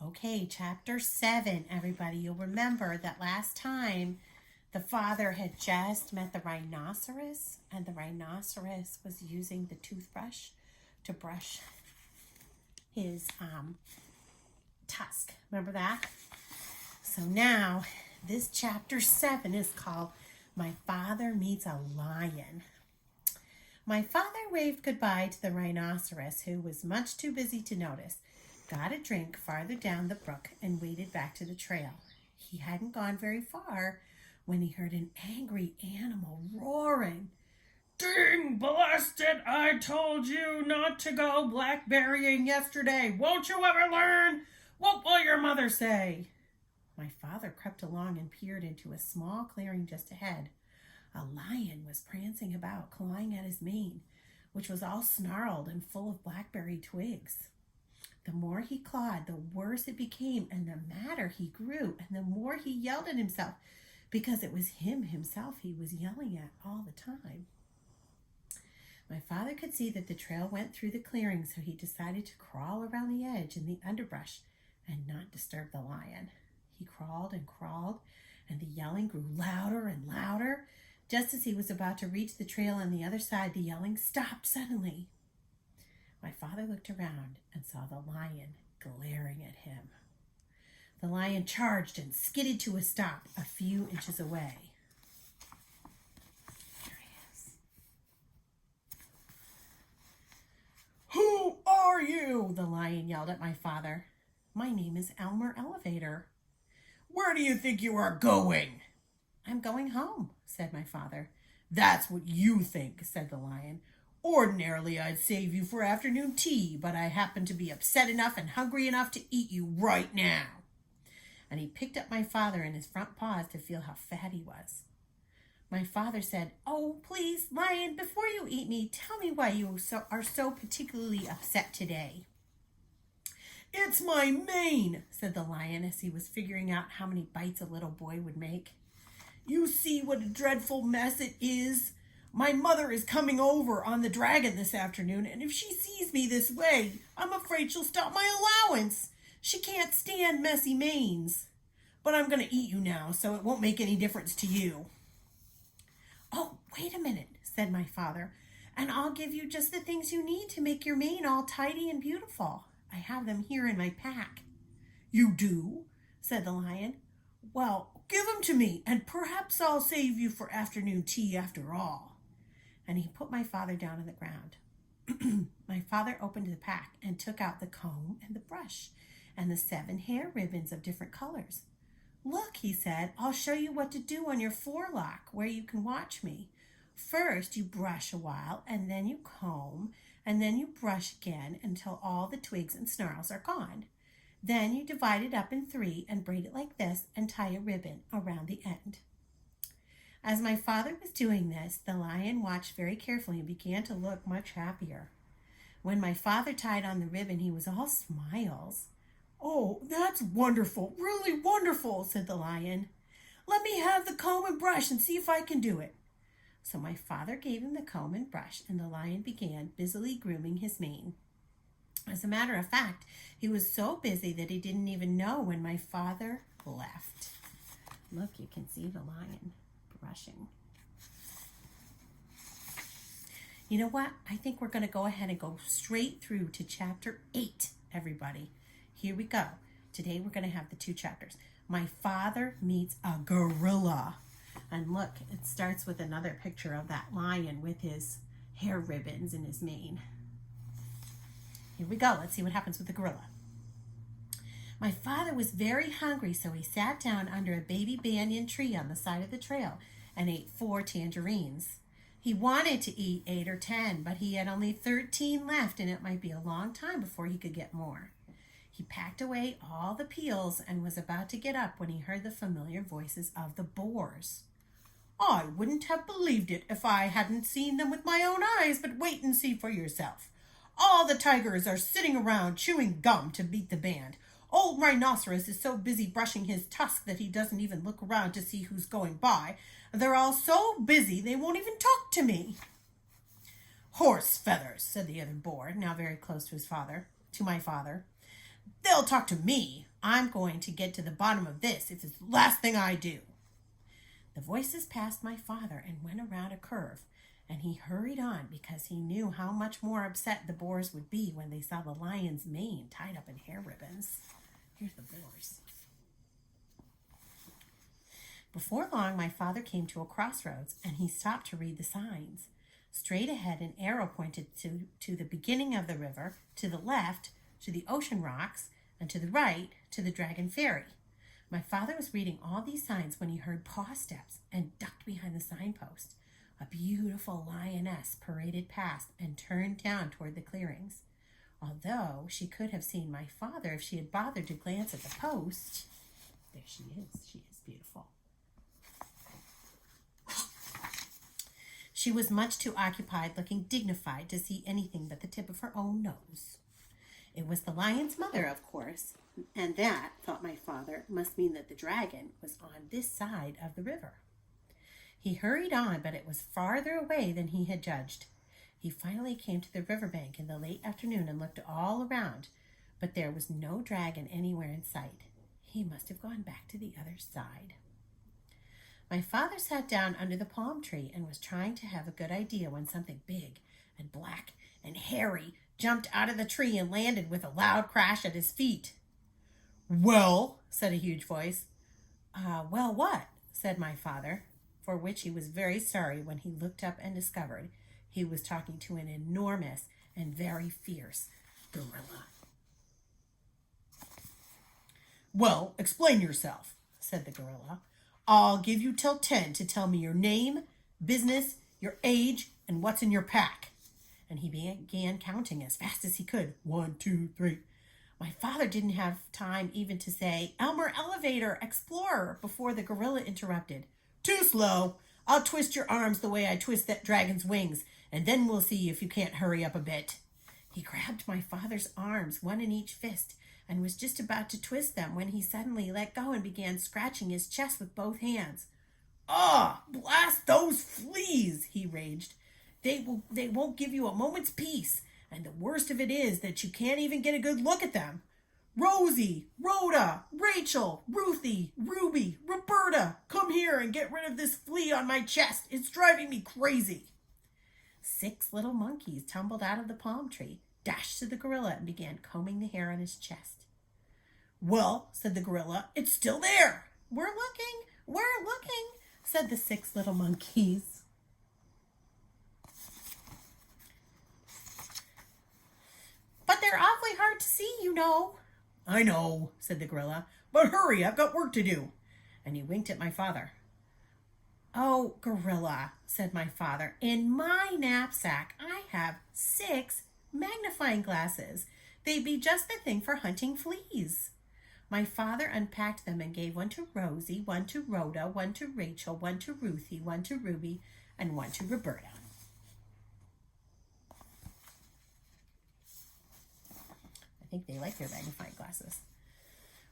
Okay, chapter 7, everybody. You'll remember that last time the father had just met the rhinoceros, and the rhinoceros was using the toothbrush to brush his tusk. Remember that? So now, this chapter 7 is called My Father Meets a Lion. My father waved goodbye to the rhinoceros, who was much too busy to notice, got a drink farther down the brook, and waded back to the trail. He hadn't gone very far when he heard an angry animal roaring. Ding, blasted! I told you not to go blackberrying yesterday. Won't you ever learn? What will your mother say? My father crept along and peered into a small clearing just ahead. A lion was prancing about, clawing at his mane, which was all snarled and full of blackberry twigs. The more he clawed, the worse it became, and the madder he grew, and the more he yelled at himself, because it was him himself he was yelling at all the time. My father could see that the trail went through the clearing, so he decided to crawl around the edge in the underbrush and not disturb the lion. He crawled, and the yelling grew louder and louder. Just as he was about to reach the trail on the other side, the yelling stopped suddenly. My father looked around and saw the lion glaring at him. The lion charged and skidded to a stop a few inches away. There he is. Who are you? The lion yelled at my father. My name is Elmer Elevator. Where do you think you are going? I'm going home, said my father. That's what you think, said the lion. Ordinarily, I'd save you for afternoon tea, but I happen to be upset enough and hungry enough to eat you right now. And he picked up my father in his front paws to feel how fat he was. My father said, "Oh, please, lion, before you eat me, tell me why you are so particularly upset today." It's my mane, said the lion as he was figuring out how many bites a little boy would make. You see what a dreadful mess it is? My mother is coming over on the dragon this afternoon, and if she sees me this way, I'm afraid she'll stop my allowance. She can't stand messy manes. But I'm going to eat you now, so it won't make any difference to you. Oh, wait a minute, said my father, and I'll give you just the things you need to make your mane all tidy and beautiful. I have them here in my pack. You do? Said the lion. Well, give them to me, and perhaps I'll save you for afternoon tea after all. And he put my father down on the ground. My father opened the pack and took out the comb and the brush and the 7 hair ribbons of different colors. Look, he said, I'll show you what to do on your forelock where you can watch me. First, you brush a while, and then you comb, and then you brush again until all the twigs and snarls are gone. Then you divide it up in 3 and braid it like this and tie a ribbon around the end. As my father was doing this, the lion watched very carefully and began to look much happier. When my father tied on the ribbon, he was all smiles. Oh, that's wonderful, really wonderful, said the lion. Let me have the comb and brush and see if I can do it. So my father gave him the comb and brush, and the lion began busily grooming his mane. As a matter of fact, he was so busy that he didn't even know when my father left. Look, you can see the lion brushing. You know what? I think we're going to go ahead and go straight through to chapter 8, everybody. Here we go. Today we're going to have the 2 chapters. My Father Meets a Gorilla. And look, it starts with another picture of that lion with his hair ribbons in his mane. Here we go. Let's see what happens with the gorilla. My father was very hungry, so he sat down under a baby banyan tree on the side of the trail and ate 4 tangerines. He wanted to eat 8 or 10, but he had only 13 left, and it might be a long time before he could get more. He packed away all the peels and was about to get up when he heard the familiar voices of the boars. I wouldn't have believed it if I hadn't seen them with my own eyes, but wait and see for yourself. All the tigers are sitting around chewing gum to beat the band. Old Rhinoceros is so busy brushing his tusk that he doesn't even look around to see who's going by. They're all so busy they won't even talk to me. Horse feathers, said the other boar, now very close to my father. They'll talk to me. I'm going to get to the bottom of this if it's the last thing I do." The voices passed my father and went around a curve, and he hurried on because he knew how much more upset the boars would be when they saw the lion's mane tied up in hair ribbons. Here's the boars. Before long, my father came to a crossroads, and he stopped to read the signs. Straight ahead, an arrow pointed to the beginning of the river, to the left, to the ocean rocks, and to the right, to the Dragon Ferry. My father was reading all these signs when he heard paw steps and ducked behind the signpost. A beautiful lioness paraded past and turned down toward the clearings. Although she could have seen my father if she had bothered to glance at the post. There she is. She is beautiful. She was much too occupied looking dignified to see anything but the tip of her own nose. It was the lion's mother, of course, and that, thought my father, must mean that the dragon was on this side of the river. He hurried on, but it was farther away than he had judged. He finally came to the riverbank in the late afternoon and looked all around, but there was no dragon anywhere in sight. He must have gone back to the other side. My father sat down under the palm tree and was trying to have a good idea when something big and black and hairy jumped out of the tree and landed with a loud crash at his feet. "Well," said a huge voice. Well, what?" said my father, for which he was very sorry when he looked up and discovered he was talking to an enormous and very fierce gorilla. "Well, explain yourself," said the gorilla. "I'll give you till 10 to tell me your name, business, your age, and what's in your pack." And he began counting as fast as he could. 1, 2, 3. My father didn't have time even to say, "Elmer Elevator, Explorer," before the gorilla interrupted. "Too slow. I'll twist your arms the way I twist that dragon's wings, and then we'll see if you can't hurry up a bit." He grabbed my father's arms, one in each fist, and was just about to twist them when he suddenly let go and began scratching his chest with both hands. "Ah, blast those fleas!" he raged. They won't give you a moment's peace, and the worst of it is that you can't even get a good look at them. Rosie, Rhoda, Rachel, Ruthie, Ruby, Roberta, come here and get rid of this flea on my chest. It's driving me crazy." 6 little monkeys tumbled out of the palm tree, dashed to the gorilla, and began combing the hair on his chest. "Well," said the gorilla, "it's still there." We're looking, said the 6 little monkeys. "But they're awfully hard to see, you know." "I know," said the gorilla, "but hurry, I've got work to do." And he winked at my father. "Oh, gorilla," said my father, "in my knapsack I have 6 magnifying glasses. They'd be just the thing for hunting fleas." My father unpacked them and gave one to Rosie, one to Rhoda, one to Rachel, one to Ruthie, one to Ruby, and one to Roberta. I think they like their magnifying glasses.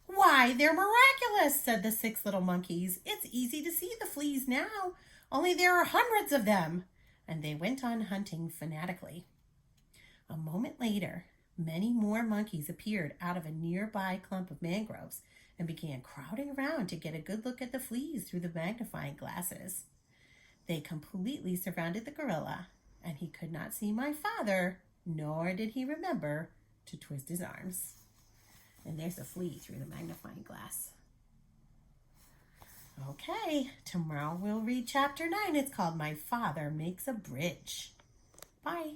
"Why, they're miraculous," said the 6 little monkeys. "It's easy to see the fleas now, only there are hundreds of them." And they went on hunting fanatically. A moment later, many more monkeys appeared out of a nearby clump of mangroves and began crowding around to get a good look at the fleas through the magnifying glasses. They completely surrounded the gorilla, and he could not see my father, nor did he remember to twist his arms. And there's a flea through the magnifying glass. Okay, tomorrow we'll read chapter 9. It's called My Father Makes a Bridge. Bye.